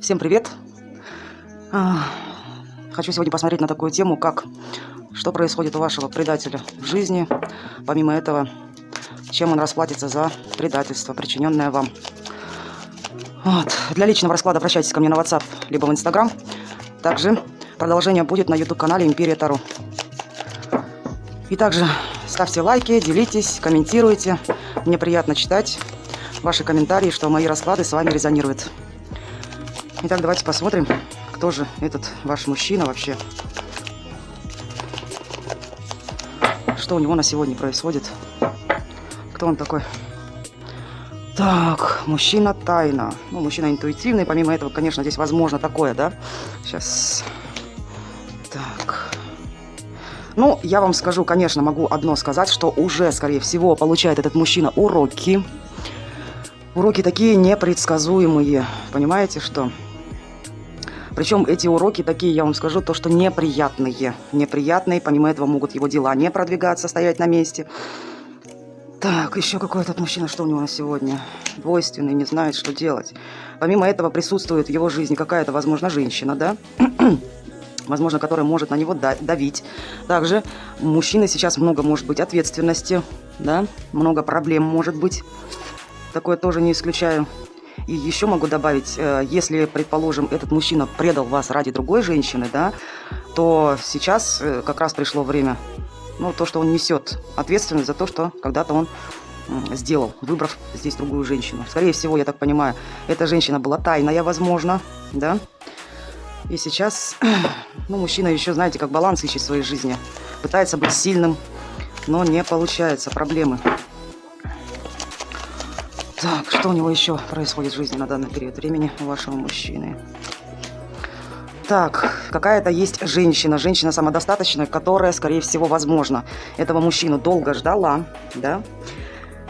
Всем привет! А, Хочу сегодня посмотреть на такую тему, как что происходит у вашего предателя в жизни. Помимо этого, чем он расплатится за предательство, причиненное вам. Вот. Для личного расклада обращайтесь ко мне на WhatsApp, либо в Instagram. Также продолжение будет на YouTube-канале Империя Таро. И также ставьте лайки, делитесь, комментируйте. Мне приятно читать ваши комментарии, что мои расклады с вами резонируют. Итак, давайте посмотрим, кто же этот ваш мужчина вообще. Что у него на сегодня происходит? Кто он такой? Так, мужчина тайна. Ну, мужчина интуитивный. Помимо этого, конечно, здесь возможно такое, да? Сейчас. Так. Ну, я вам скажу, конечно, могу одно сказать, что уже, скорее всего, получает этот мужчина уроки. Уроки такие непредсказуемые. Понимаете, что? Причем эти уроки такие, я вам скажу, то, что неприятные. Неприятные, помимо этого могут его дела не продвигаться, стоять на месте. Так, еще какой этот мужчина, что у него на сегодня? Двойственный, не знает, что делать. Помимо этого присутствует в его жизни какая-то, возможно, женщина, да? Возможно, которая может на него давить. Также у мужчины сейчас много может быть ответственности, да? Много проблем может быть. Такое тоже не исключаю. И еще могу добавить, если, предположим, этот мужчина предал вас ради другой женщины, да, то сейчас как раз пришло время, ну, то, что он несет ответственность за то, что когда-то он сделал, выбрав здесь другую женщину. Скорее всего, я так понимаю, эта женщина была тайная, возможно, да. И сейчас, ну, мужчина еще, знаете, как баланс ищет в своей жизни. Пытается быть сильным, но не получается, проблемы. Так, что у него еще происходит в жизни на данный период времени у вашего мужчины? Так, какая-то есть женщина, женщина самодостаточная, которая, скорее всего, возможно, этого мужчину долго ждала, да,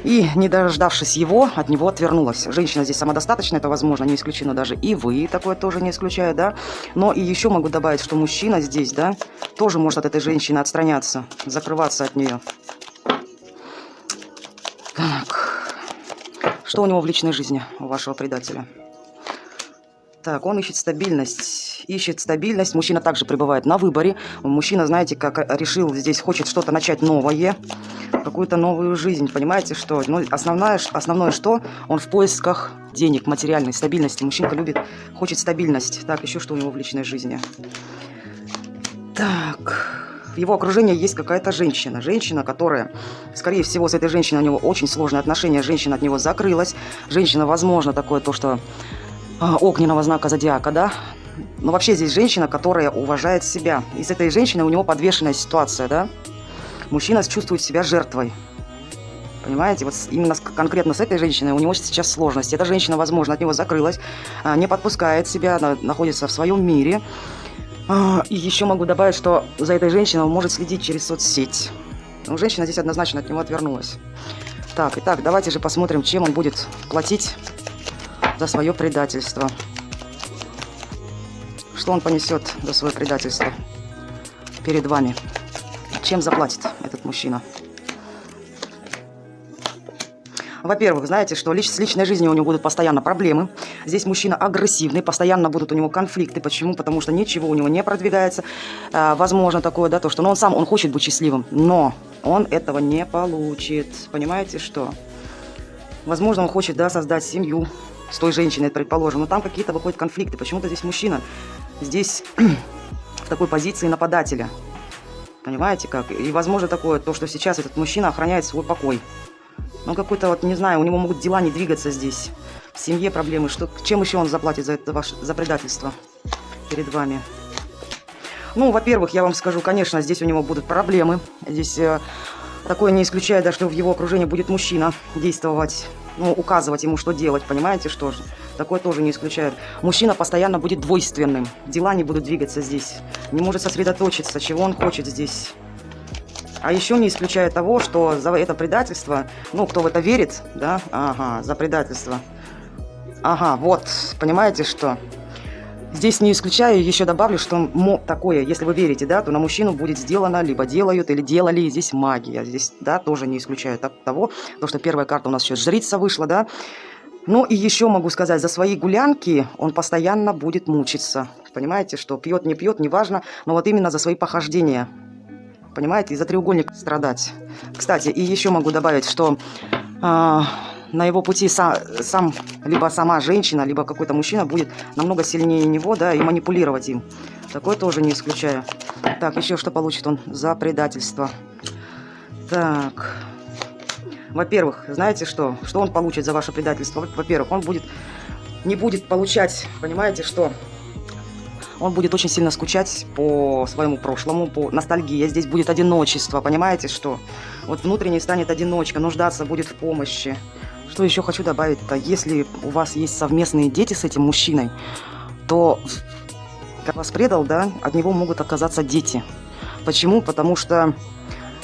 и, не дождавшись его, от него отвернулась. Женщина здесь самодостаточная, это, возможно, не исключено даже и вы, такое тоже не исключаю, да, но и еще могу добавить, что мужчина здесь, да, тоже может от этой женщины отстраняться, закрываться от нее. Так. Что у него в личной жизни, у вашего предателя? Так, он ищет стабильность. Ищет стабильность. Мужчина также пребывает на выборе. Мужчина, знаете, как решил здесь, хочет что-то начать новое. Какую-то новую жизнь. Понимаете, что? Ну, основное, что? Он в поисках денег, материальной стабильности. Мужчинка любит, хочет стабильность. Так, еще что у него в личной жизни? Так... В его окружении есть какая-то женщина. Женщина, которая, скорее всего, с этой женщиной у него очень сложные отношения. Женщина от него закрылась. Женщина, возможно, такое то, что огненного знака зодиака, да? Но вообще здесь женщина, которая уважает себя. И с этой женщиной у него подвешенная ситуация, да? Мужчина чувствует себя жертвой. Понимаете? Вот именно конкретно с этой женщиной у него сейчас сложности. Эта женщина, возможно, от него закрылась, не подпускает себя, находится в своем мире. И еще могу добавить, что за этой женщиной он может следить через соцсеть. Но женщина здесь однозначно от него отвернулась. Так, итак, давайте же посмотрим, чем он будет платить за свое предательство. Что он понесет за свое предательство перед вами. Чем заплатит этот мужчина? Во-первых, знаете, что с личной жизнью у него будут постоянно проблемы. Здесь мужчина агрессивный, постоянно будут у него конфликты. Почему? Потому что ничего у него не продвигается. Возможно такое, да, то, что он хочет быть счастливым, но он этого не получит. Понимаете, что? Возможно, он хочет, да, создать семью с той женщиной, предположим, но там какие-то выходят конфликты. Почему-то здесь мужчина здесь в такой позиции нападателя. Понимаете, как? И возможно такое, то, что сейчас этот мужчина охраняет свой покой. Ну, какой-то вот, не знаю, у него могут дела не двигаться здесь. В семье проблемы. Чем еще он заплатит за это за предательство перед вами? Ну, во-первых, я вам скажу, конечно, здесь у него будут проблемы. Здесь такое не исключает, да, что в его окружении будет мужчина действовать, ну, указывать ему, что делать. Понимаете, что же? Такое тоже не исключает. Мужчина постоянно будет двойственным. Дела не будут двигаться здесь. Не может сосредоточиться, чего он хочет здесь. А еще не исключая того, что за это предательство, ну, кто в это верит, да, ага, за предательство. Ага, вот, понимаете, что? Здесь не исключаю, еще добавлю, что такое, если вы верите, да, то на мужчину будет сделано, либо делают, или делали, здесь магия. Здесь, да, тоже не исключаю того, что первая карта у нас еще жрица вышла, да. Ну и еще могу сказать, за свои гулянки он постоянно будет мучиться. Понимаете, что пьет, не пьет, неважно, но вот именно за свои похождения. Понимаете, и за треугольник страдать. Кстати, и еще могу добавить, что на его пути сам либо сама женщина, либо какой-то мужчина будет намного сильнее него, да, и манипулировать им. Такое тоже не исключаю. Так, еще что получит он за предательство? Так... Во-первых, знаете что? Что он получит за ваше предательство? Во-первых, он не будет получать, понимаете, что? Он будет очень сильно скучать по своему прошлому, по ностальгии. Здесь будет одиночество, понимаете, что? Вот внутренне станет одиночка, нуждаться будет в помощи. Что еще хочу добавить? Это если у вас есть совместные дети с этим мужчиной, то, как вас предал, да, от него могут отказаться дети. Почему? Потому что...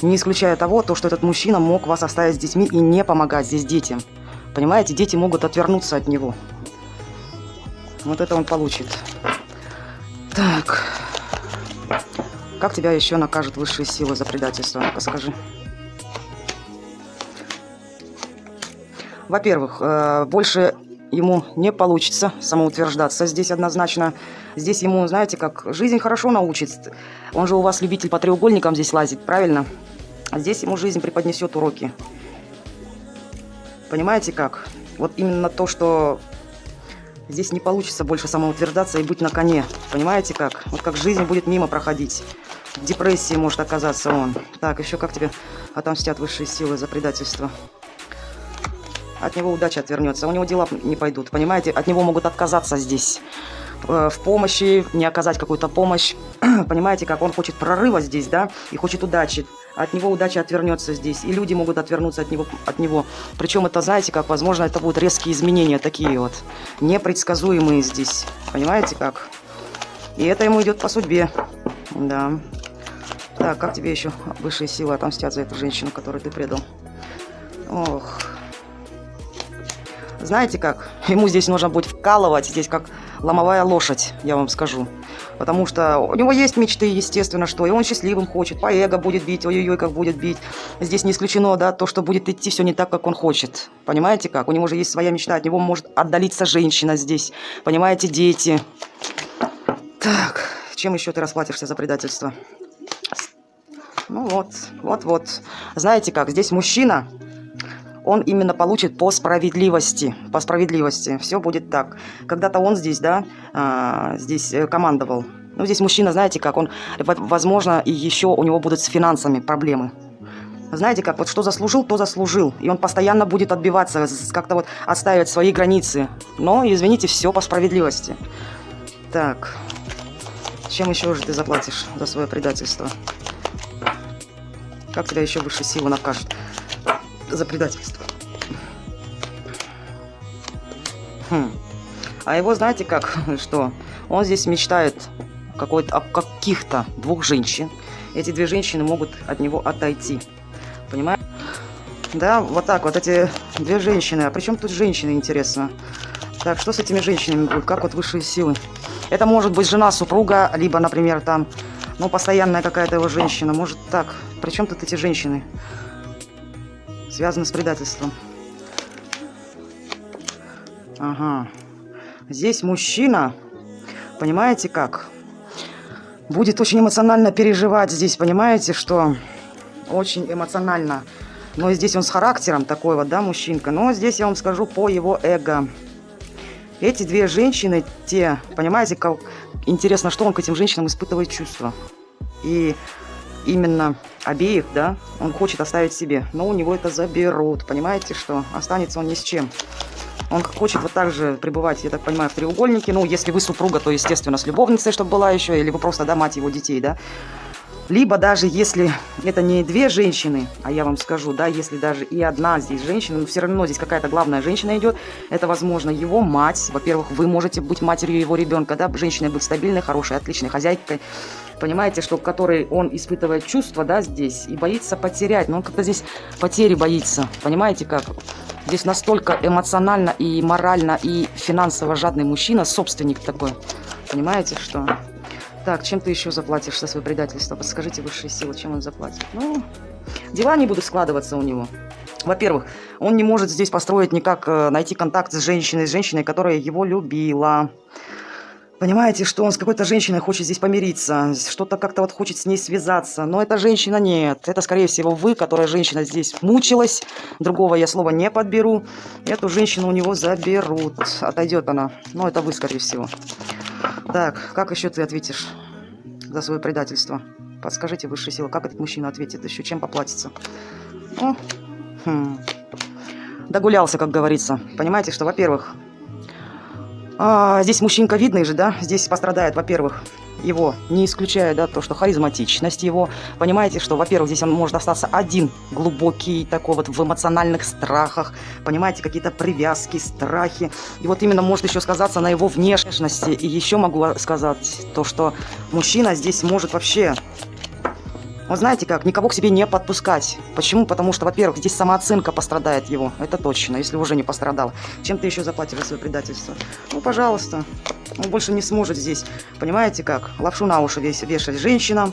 Не исключая того, что этот мужчина мог вас оставить с детьми и не помогать здесь детям. Понимаете, дети могут отвернуться от него. Вот это он получит. Так. Как тебя еще накажут высшие силы за предательство? Ну-ка скажи. Во-первых, больше ему не получится самоутверждаться здесь однозначно. Здесь ему, знаете, как жизнь хорошо научит. Он же у вас любитель по треугольникам здесь лазить, правильно? А здесь ему жизнь преподнесет уроки. Понимаете как? Вот именно то, что здесь не получится больше самоутверждаться и быть на коне. Понимаете как? Вот как жизнь будет мимо проходить. В депрессии может оказаться он. Так, еще как тебе отомстят высшие силы за предательство? От него удача отвернется. У него дела не пойдут. Понимаете? От него могут отказаться здесь. В помощи, не оказать какую-то помощь. Понимаете, как он хочет прорыва здесь, да, и хочет удачи. От него удача отвернется здесь, и люди могут отвернуться от него. Причем это, знаете, как, возможно, это будут резкие изменения такие вот, непредсказуемые здесь. Понимаете, как? И это ему идет по судьбе. Да. Так, как тебе еще высшие силы отомстят за эту женщину, которую ты предал? Ох. Знаете как? Ему здесь нужно будет вкалывать, здесь как ломовая лошадь, я вам скажу. Потому что у него есть мечты, естественно, что. И он счастливым хочет, по эго будет бить, ой-ой-ой, как будет бить. Здесь не исключено, да, то, что будет идти все не так, как он хочет. Понимаете как? У него же есть своя мечта, от него может отдалиться женщина здесь. Понимаете, дети. Так, чем еще ты расплатишься за предательство? Ну вот. Знаете как? Здесь мужчина... Он именно получит по справедливости. По справедливости. Все будет так. Когда-то он здесь, да, здесь командовал. Ну, здесь мужчина, знаете как, он, возможно, и еще у него будут с финансами проблемы. Знаете как, вот что заслужил, то заслужил. И он постоянно будет отбиваться, как-то вот отстаивать свои границы. Но, извините, все по справедливости. Так. Чем еще же ты заплатишь за свое предательство? Как тебя еще высшие силы накажут за предательство? А его, знаете как, что? Он здесь мечтает о каких-то двух женщин. Эти две женщины могут от него отойти. Понимаете? Да, вот так вот, эти две женщины. А при чем тут женщины, интересно? Так, что с этими женщинами будет? Как вот высшие силы? Это может быть жена, супруга, либо, например, там, ну, постоянная какая-то его женщина. Может так. При чем тут эти женщины? Связаны с предательством. Ага. Здесь мужчина, понимаете как, будет очень эмоционально переживать здесь, понимаете, что очень эмоционально. Но здесь он с характером такой вот, да, мужчинка. Но здесь я вам скажу по его эго. Эти две женщины, те, понимаете, как интересно, что он к этим женщинам испытывает чувства. И именно обеих, да, он хочет оставить себе. Но у него это заберут, понимаете, что останется он ни с чем. Он хочет вот так же пребывать, я так понимаю, в треугольнике. Ну, если вы супруга, то, естественно, с любовницей, чтобы была еще, или вы просто, да, мать его детей, да. Либо даже если это не две женщины, а я вам скажу, да, если даже и одна здесь женщина, но все равно здесь какая-то главная женщина идет, это, возможно, его мать. Во-первых, вы можете быть матерью его ребенка, да, женщина быть стабильной, хорошей, отличной хозяйкой. Понимаете, что которой он испытывает чувства, да, здесь, и боится потерять. Но он как-то здесь потери боится. Понимаете, как? Здесь настолько эмоционально и морально, и финансово жадный мужчина, собственник такой. Понимаете, что... Так, чем ты еще заплатишь за свое предательство? Подскажите высшие силы, чем он заплатит? Ну, дела не будут складываться у него. Во-первых, он не может здесь построить никак, найти контакт с женщиной, которая его любила. Понимаете, что он с какой-то женщиной хочет здесь помириться, что-то как-то вот хочет с ней связаться, но эта женщина нет. Это, скорее всего, вы, которая женщина здесь мучилась, другого я слова не подберу. Эту женщину у него заберут, отойдет она, но это вы, скорее всего. Так, как еще ты ответишь за свое предательство? Подскажите, высшая сила, как этот мужчина ответит, еще чем поплатится? Ну, догулялся, как говорится. Понимаете, что, во-первых, здесь мужчинка видный же, да, здесь пострадает, во-первых, его, не исключая, да, то, что харизматичность его, понимаете, что, во-первых, здесь он может остаться один, глубокий, такой вот в эмоциональных страхах, понимаете, какие-то привязки, страхи, и вот именно может еще сказаться на его внешности, и еще могу сказать то, что мужчина здесь может вообще... Вот знаете как, никого к себе не подпускать. Почему? Потому что, во-первых, здесь самооценка пострадает его. Это точно, если уже не пострадал. Чем ты еще заплатишь за свое предательство? Ну, пожалуйста. Он больше не сможет здесь, понимаете как, лапшу на уши вешать женщинам.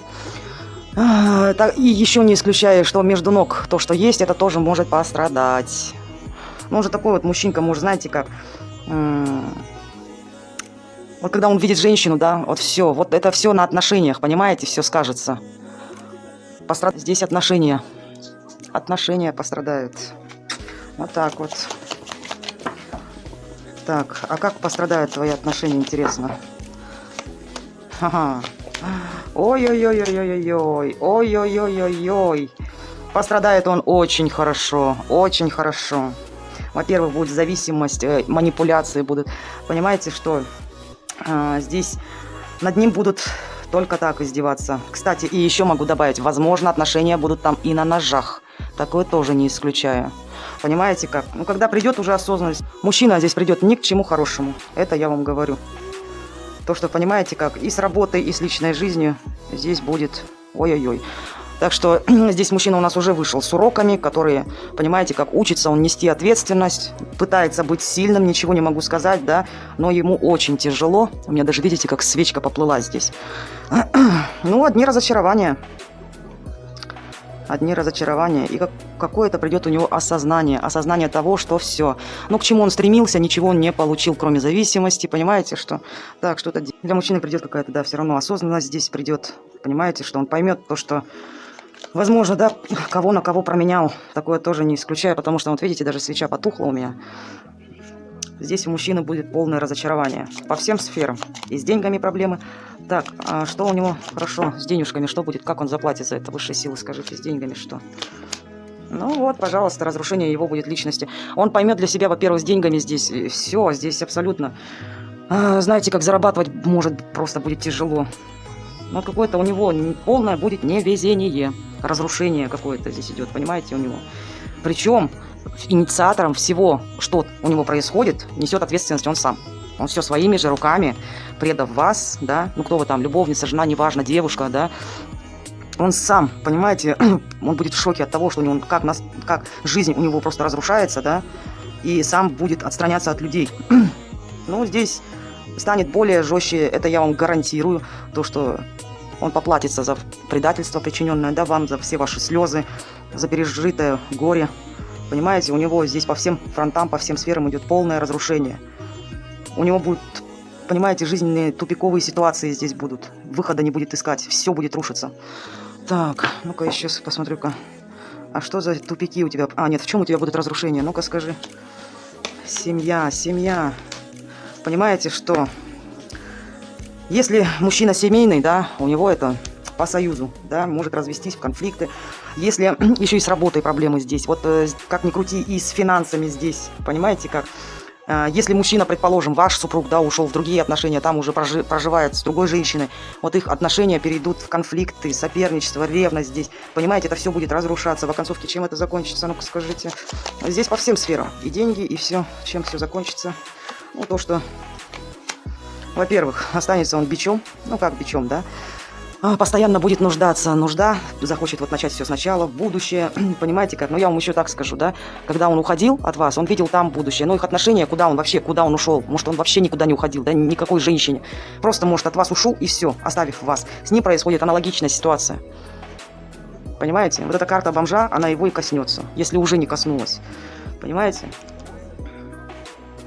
И еще не исключая, что между ног то, что есть, это тоже может пострадать. Ну, он же такой вот мужчинка, может, знаете как... Вот когда он видит женщину, да, вот все, вот это все на отношениях, понимаете, все скажется. Здесь отношения. Отношения пострадают. Вот так вот. Так, а как пострадают твои отношения, интересно? Ага. Ой-ой-ой-ой-ой-ой. Ой-ой-ой-ой-ой. Пострадает он очень хорошо. Очень хорошо. Во-первых, будет зависимость, манипуляции будут. Понимаете, что здесь над ним будут... Только так издеваться. Кстати, и еще могу добавить, возможно, отношения будут там и на ножах. Такое тоже не исключаю. Понимаете как? Ну, когда придет уже осознанность, мужчина здесь придет ни к чему хорошему. Это я вам говорю. То, что, понимаете как, и с работой, и с личной жизнью здесь будет ой-ой-ой. Так что здесь мужчина у нас уже вышел с уроками, которые, понимаете, как учится он нести ответственность, пытается быть сильным, ничего не могу сказать, да, но ему очень тяжело. У меня даже, видите, как свечка поплыла здесь. Ну, одни разочарования. Одни разочарования. И какое-то придет у него осознание. Осознание того, что все. Ну, к чему он стремился, ничего он не получил, кроме зависимости. Понимаете, что... Так, что-то для мужчины придет какая-то, да, все равно осознанность здесь придет. Понимаете, что он поймет то, что... Возможно, да, кого на кого променял. Такое тоже не исключаю, потому что, вот видите, даже свеча потухла у меня. Здесь у мужчины будет полное разочарование. По всем сферам. И с деньгами проблемы. Так, а что у него хорошо с денежками? Что будет? Как он заплатит за это? Высшие силы, скажите, с деньгами что? Ну вот, пожалуйста, разрушение его будет личности. Он поймет для себя, во-первых, с деньгами здесь все. Здесь абсолютно... знаете, как зарабатывать может просто будет тяжело. Но какое-то у него полное будет невезение. Разрушение какое-то здесь идет, понимаете, у него. Причем инициатором всего, что у него происходит, несет ответственность он сам. Он все своими же руками, предав вас, да, ну кто вы там, любовница, жена, неважно, девушка, да, он сам, понимаете, он будет в шоке от того, что у него, как жизнь у него просто разрушается, да, и сам будет отстраняться от людей. Ну, здесь станет более жестче, это я вам гарантирую, то, что он поплатится за предательство, причиненное, да, вам, за все ваши слезы, за пережитое горе. Понимаете, у него здесь по всем фронтам, по всем сферам идет полное разрушение. У него будут, понимаете, жизненные тупиковые ситуации здесь будут. Выхода не будет искать, все будет рушиться. Так, ну-ка еще посмотрю-ка. А что за тупики у тебя? А, нет, в чем у тебя будут разрушения? Ну-ка скажи. Семья, семья. Понимаете, что... Если мужчина семейный, да, у него это по союзу, да, может развестись в конфликты. Если еще и с работой проблемы здесь, вот как ни крути, и с финансами здесь, понимаете, как? Если мужчина, предположим, ваш супруг, да, ушел в другие отношения, там уже проживает с другой женщиной, вот их отношения перейдут в конфликты, соперничество, ревность здесь, понимаете, это все будет разрушаться. В оконцовке чем это закончится, ну-ка скажите. Здесь по всем сферам, и деньги, и все, чем все закончится. Ну, то, что... Во-первых, останется он бичом, ну как бичом, да, постоянно будет нужда, захочет вот начать все сначала, будущее, понимаете как, ну я вам еще так скажу, да, когда он уходил от вас, он видел там будущее, но их отношения, куда он ушел, может он вообще никуда не уходил, да, никакой женщине, просто может от вас ушел и все, оставив вас, с ним происходит аналогичная ситуация. Понимаете? Вот эта карта бомжа, она его и коснется, если уже не коснулась. Понимаете?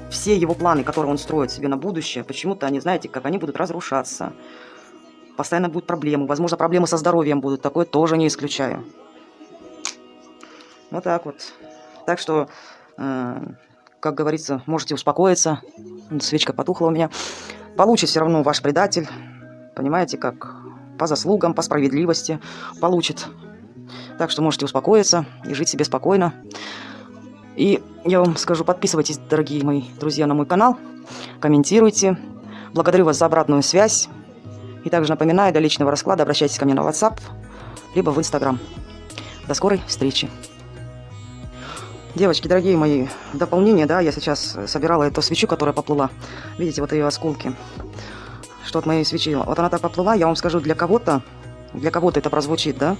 Все его планы, которые он строит себе на будущее, почему-то они, знаете, как они будут разрушаться. Постоянно будут проблемы. Возможно, проблемы со здоровьем будут. Такое тоже не исключаю. Вот так вот. Так что, как говорится, можете успокоиться. Свечка потухла у меня. Получит все равно ваш предатель. Понимаете, как по заслугам, по справедливости получит. Так что можете успокоиться и жить себе спокойно. И я вам скажу, подписывайтесь, дорогие мои друзья, на мой канал. Комментируйте. Благодарю вас за обратную связь. И также напоминаю, для личного расклада обращайтесь ко мне на WhatsApp, либо в Instagram. До скорой встречи. Девочки, дорогие мои, в дополнение, да, я сейчас собирала эту свечу, которая поплыла. Видите, вот ее осколки. Что от моей свечи. Вот она так поплыла, я вам скажу, для кого-то это прозвучит, да.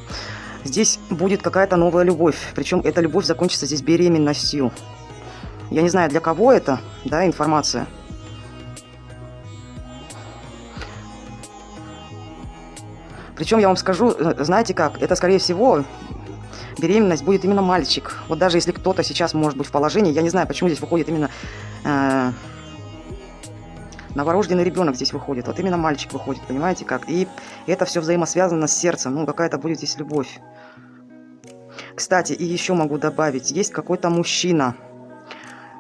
Здесь будет какая-то новая любовь. Причем эта любовь закончится здесь беременностью. Я не знаю, для кого это, да, информация. Причем я вам скажу, знаете как, это скорее всего беременность будет именно мальчик. Вот даже если кто-то сейчас может быть в положении, я не знаю, почему здесь выходит именно новорожденный ребенок здесь выходит. Вот именно мальчик выходит, понимаете как. И это все взаимосвязано с сердцем, ну какая-то будет здесь любовь. Кстати, и еще могу добавить, есть какой-то мужчина.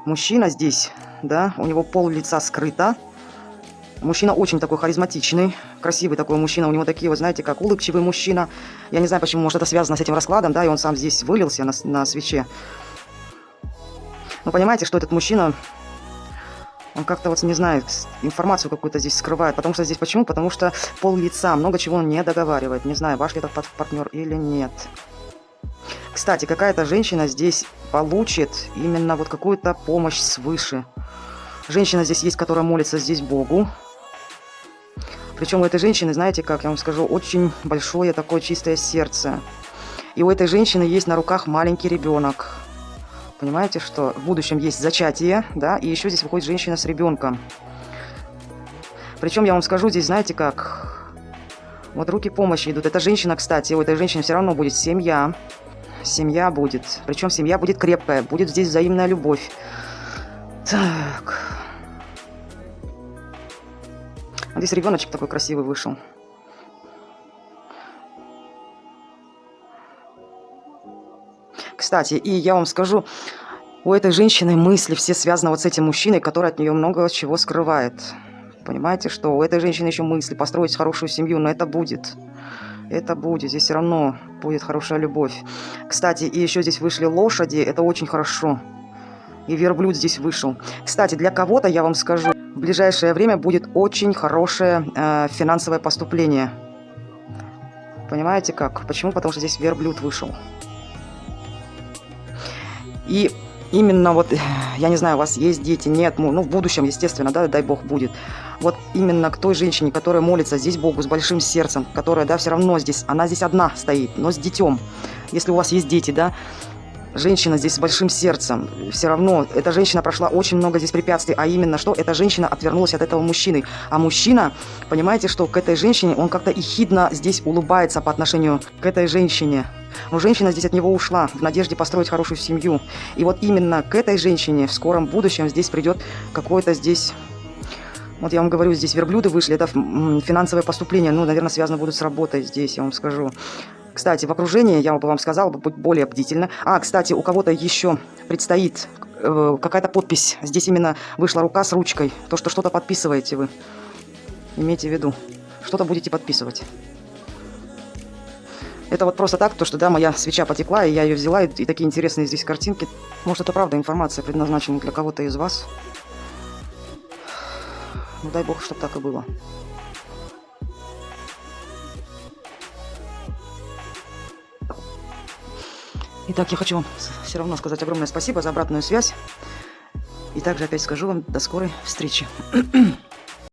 Мужчина здесь, да, у него пол лица скрыто. Мужчина очень такой харизматичный, красивый такой мужчина. У него такие, вот знаете, как улыбчивый мужчина. Я не знаю, почему, может, это связано с этим раскладом, да, и он сам здесь вылился на свече. Но понимаете, что этот мужчина, он как-то вот, не знаю, информацию какую-то здесь скрывает. Потому что здесь почему? Потому что пол лица, много чего он не договаривает. Не знаю, ваш ли этот партнер или нет. Кстати, какая-то женщина здесь получит именно вот какую-то помощь свыше. Женщина здесь есть, которая молится здесь Богу. Причем у этой женщины, знаете как, я вам скажу, очень большое такое чистое сердце. И у этой женщины есть на руках маленький ребенок. Понимаете, что в будущем есть зачатие, да, и еще здесь выходит женщина с ребенком. Причем я вам скажу, здесь, знаете как, вот руки помощи идут. Эта женщина, кстати, у этой женщины все равно будет семья. Семья будет. Причем семья будет крепкая, будет здесь взаимная любовь. Так. Здесь ребеночек такой красивый вышел. Кстати, и я вам скажу, у этой женщины мысли все связаны вот с этим мужчиной, который от нее много чего скрывает. Понимаете, что у этой женщины еще мысли построить хорошую семью, но это будет. Это будет. Здесь все равно будет хорошая любовь. Кстати, и еще здесь вышли лошади, это очень хорошо. И верблюд здесь вышел. Кстати, для кого-то, я вам скажу, в ближайшее время будет очень хорошее финансовое поступление. Понимаете как? Почему? Потому что здесь верблюд вышел. И именно вот, я не знаю, у вас есть дети, нет, ну в будущем, естественно, да, дай бог будет. Вот именно к той женщине, которая молится здесь Богу с большим сердцем, которая, да, все равно здесь, она здесь одна стоит, но с детем. Если у вас есть дети, да, женщина здесь с большим сердцем, все равно эта женщина прошла очень много здесь препятствий, а именно что эта женщина отвернулась от этого мужчины. А мужчина, понимаете, что к этой женщине, он как-то ехидно здесь улыбается по отношению к этой женщине. Но женщина здесь от него ушла в надежде построить хорошую семью. И вот именно к этой женщине в скором будущем здесь придет какое-то здесь... Вот я вам говорю, здесь верблюды вышли, это финансовое поступление, ну, наверное, связано будут с работой здесь, я вам скажу. Кстати, в окружении, я бы вам сказала, быть более бдительно. А, кстати, у кого-то еще предстоит какая-то подпись. Здесь именно вышла рука с ручкой. То, что что-то подписываете вы. Имейте в виду. Что-то будете подписывать. Это вот просто так, то, что, да, моя свеча потекла, и я ее взяла, и такие интересные здесь картинки. Может, это правда информация, предназначена для кого-то из вас. Ну, дай бог, чтобы так и было. Итак, я хочу вам все равно сказать огромное спасибо за обратную связь. И также опять скажу вам до скорой встречи.